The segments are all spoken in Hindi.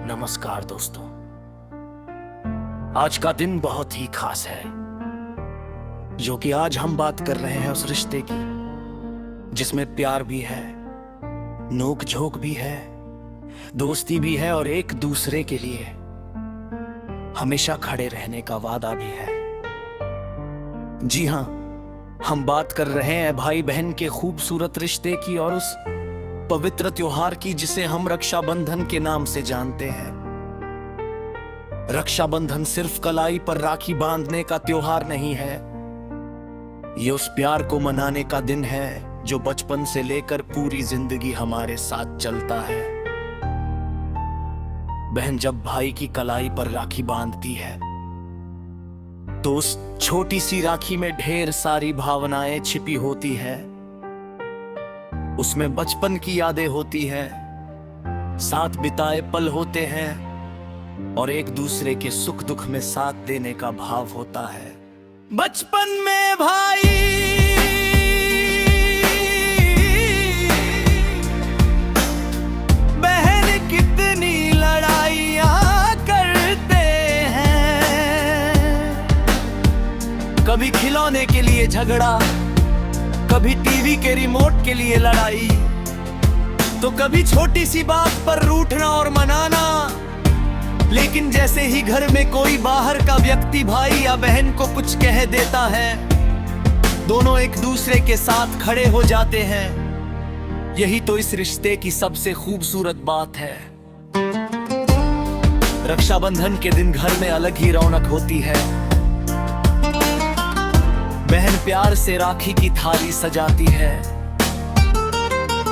नमस्कार दोस्तों। आज का दिन बहुत ही खास है, जो कि आज हम बात कर रहे हैं उस रिश्ते की जिसमें प्यार भी है, नोक झोंक भी है, दोस्ती भी है और एक दूसरे के लिए हमेशा खड़े रहने का वादा भी है। जी हाँ, हम बात कर रहे हैं भाई बहन के खूबसूरत रिश्ते की और उस पवित्र त्योहार की जिसे हम रक्षाबंधन के नाम से जानते हैं। रक्षाबंधन सिर्फ कलाई पर राखी बांधने का त्योहार नहीं है, ये उस प्यार को मनाने का दिन है जो बचपन से लेकर पूरी जिंदगी हमारे साथ चलता है। बहन जब भाई की कलाई पर राखी बांधती है तो उस छोटी सी राखी में ढेर सारी भावनाएं छिपी होती है। उसमें बचपन की यादें होती हैं, साथ बिताए पल होते हैं और एक दूसरे के सुख दुख में साथ देने का भाव होता है। बचपन में भाई बहन कितनी लड़ाइयाँ करते हैं, कभी खिलौने के लिए झगड़ा, कभी टीवी के रिमोट के लिए लड़ाई, तो कभी छोटी सी बात पर रूठना और मनाना। लेकिन जैसे ही घर में कोई बाहर का व्यक्ति भाई या बहन को कुछ कह देता है, दोनों एक दूसरे के साथ खड़े हो जाते हैं। यही तो इस रिश्ते की सबसे खूबसूरत बात है। रक्षाबंधन के दिन घर में अलग ही रौनक होती है। बहन प्यार से राखी की थाली सजाती है।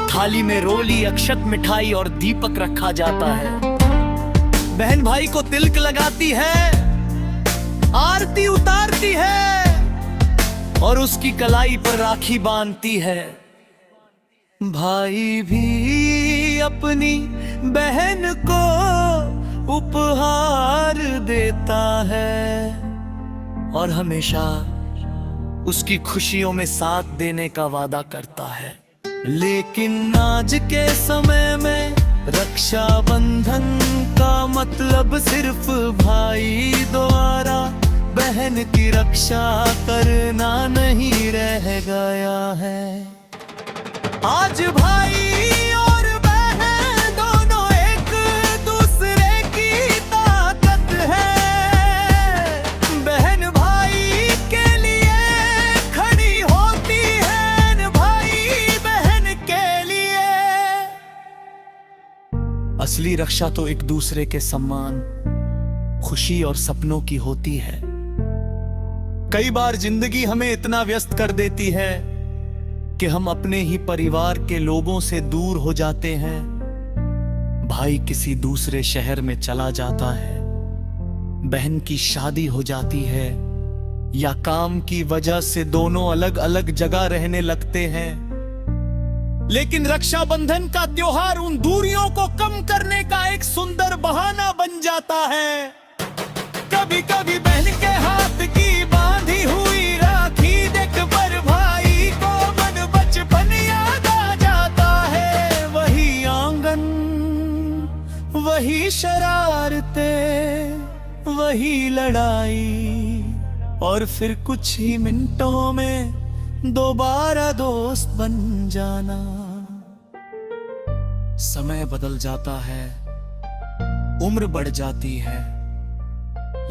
थाली में रोली, अक्षत, मिठाई और दीपक रखा जाता है। बहन भाई को तिलक लगाती है, आरती उतारती है और उसकी कलाई पर राखी बांधती है। भाई भी अपनी बहन को उपहार देता है और हमेशा उसकी खुशियों में साथ देने का वादा करता है। लेकिन आज के समय में रक्षाबंधन का मतलब सिर्फ भाई द्वारा बहन की रक्षा करना नहीं रह गया है। आज भाई और बहन दोनों एक दूसरे की ताकत है। बहन भाई के लिए खड़ी होती है, भाई बहन के लिए। असली रक्षा तो एक दूसरे के सम्मान, खुशी और सपनों की होती है। कई बार जिंदगी हमें इतना व्यस्त कर देती है कि हम अपने ही परिवार के लोगों से दूर हो जाते हैं। भाई किसी दूसरे शहर में चला जाता है, बहन की शादी हो जाती है या काम की वजह से दोनों अलग अलग जगह रहने लगते हैं। लेकिन रक्षाबंधन का त्योहार उन दूरियों को कम करने का एक सुंदर बहाना बन जाता है। कभी कभी बहन के हाथ की बांधी हुई राखी देख पर भाई को मन बचपन याद आ जाता है। वही आंगन, वही शरारतें, वही लड़ाई और फिर कुछ ही मिनटों में दोबारा दोस्त बन जाना। समय बदल जाता है, उम्र बढ़ जाती है,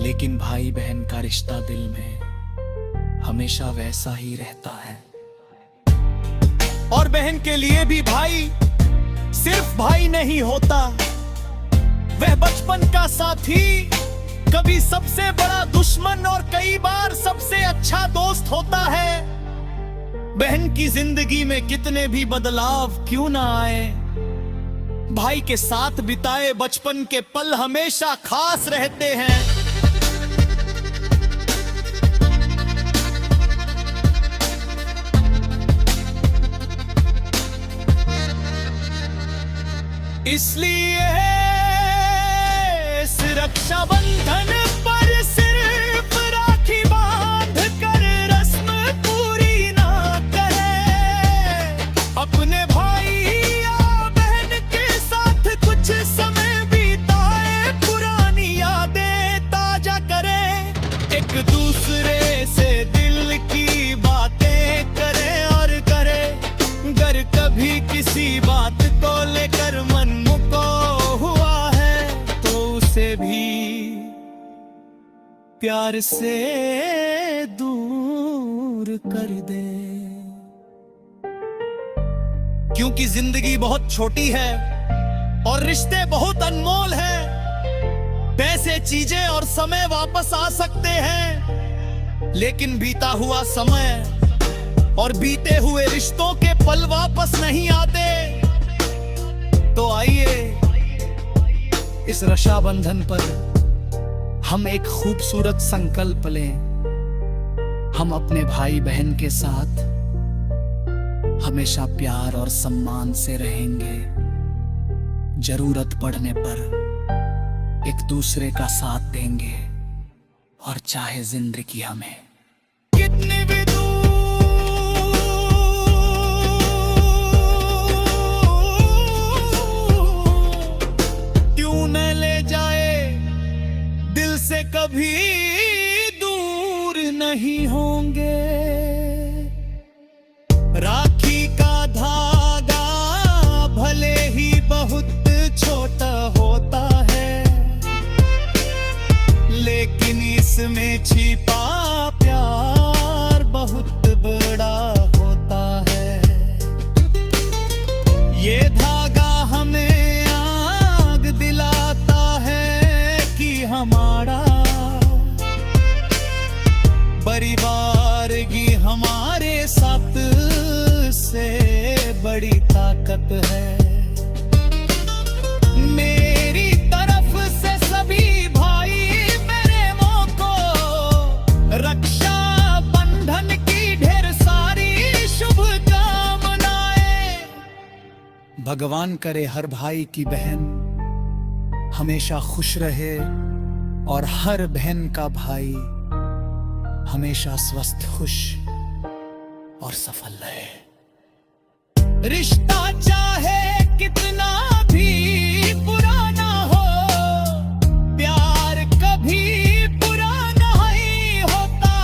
लेकिन भाई बहन का रिश्ता दिल में हमेशा वैसा ही रहता है। और बहन के लिए भी भाई सिर्फ भाई नहीं होता, वह बचपन का साथी, कभी सबसे बड़ा दुश्मन और कई बार सबसे अच्छा दोस्त होता है। बहन की जिंदगी में कितने भी बदलाव क्यों ना आए, भाई के साथ बिताए बचपन के पल हमेशा खास रहते हैं। इसलिए इस रक्षाबंधन पर सिर्फ राखी बांध कर रस्म पूरी ना करें, अपने भाई या बहन के साथ कुछ समय बिताए किसी बात को लेकर मन मुको हुआ है तो उसे भी प्यार से दूर कर दे। क्योंकि जिंदगी बहुत छोटी है और रिश्ते बहुत अनमोल हैं। पैसे, चीजें और समय वापस आ सकते हैं, लेकिन बीता हुआ समय और बीते हुए रिश्तों के पल वापस नहीं आते। तो आइए इस रक्षाबंधन पर हम एक खूबसूरत संकल्प लें। हम अपने भाई बहन के साथ हमेशा प्यार और सम्मान से रहेंगे। जरूरत पड़ने पर एक दूसरे का साथ देंगे, और चाहे जिंदगी हमें कितनी भी क्यों न ले जाए, दिल से कभी दूर नहीं होंगे। राखी का धागा भले ही बहुत छोटा होता है, लेकिन इसमें छिपा प्यार बहुत बड़ा होता है। ये धागा हमें आग दिलाता है कि हमारा परिवार की हमारे साथ से बड़ी ताकत है। मेरी तरफ से सभी भाई बहनों को रक्षा बंधन की ढेर सारी शुभकामनाएं। भगवान करे हर भाई की बहन हमेशा खुश रहे और हर बहन का भाई हमेशा स्वस्थ, खुश और सफल रहे। रिश्ता चाहे कितना भी पुराना हो, प्यार कभी पुराना नहीं होता।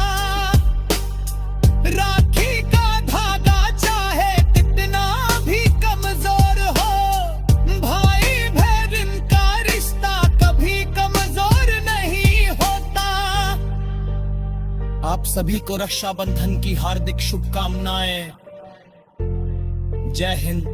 राखी का धागा चाहे कितना भी कमजोर हो, भाई बहन का रिश्ता कभी कमजोर नहीं होता। आप सभी को रक्षाबंधन की हार्दिक शुभकामनाएं। जय हिंद।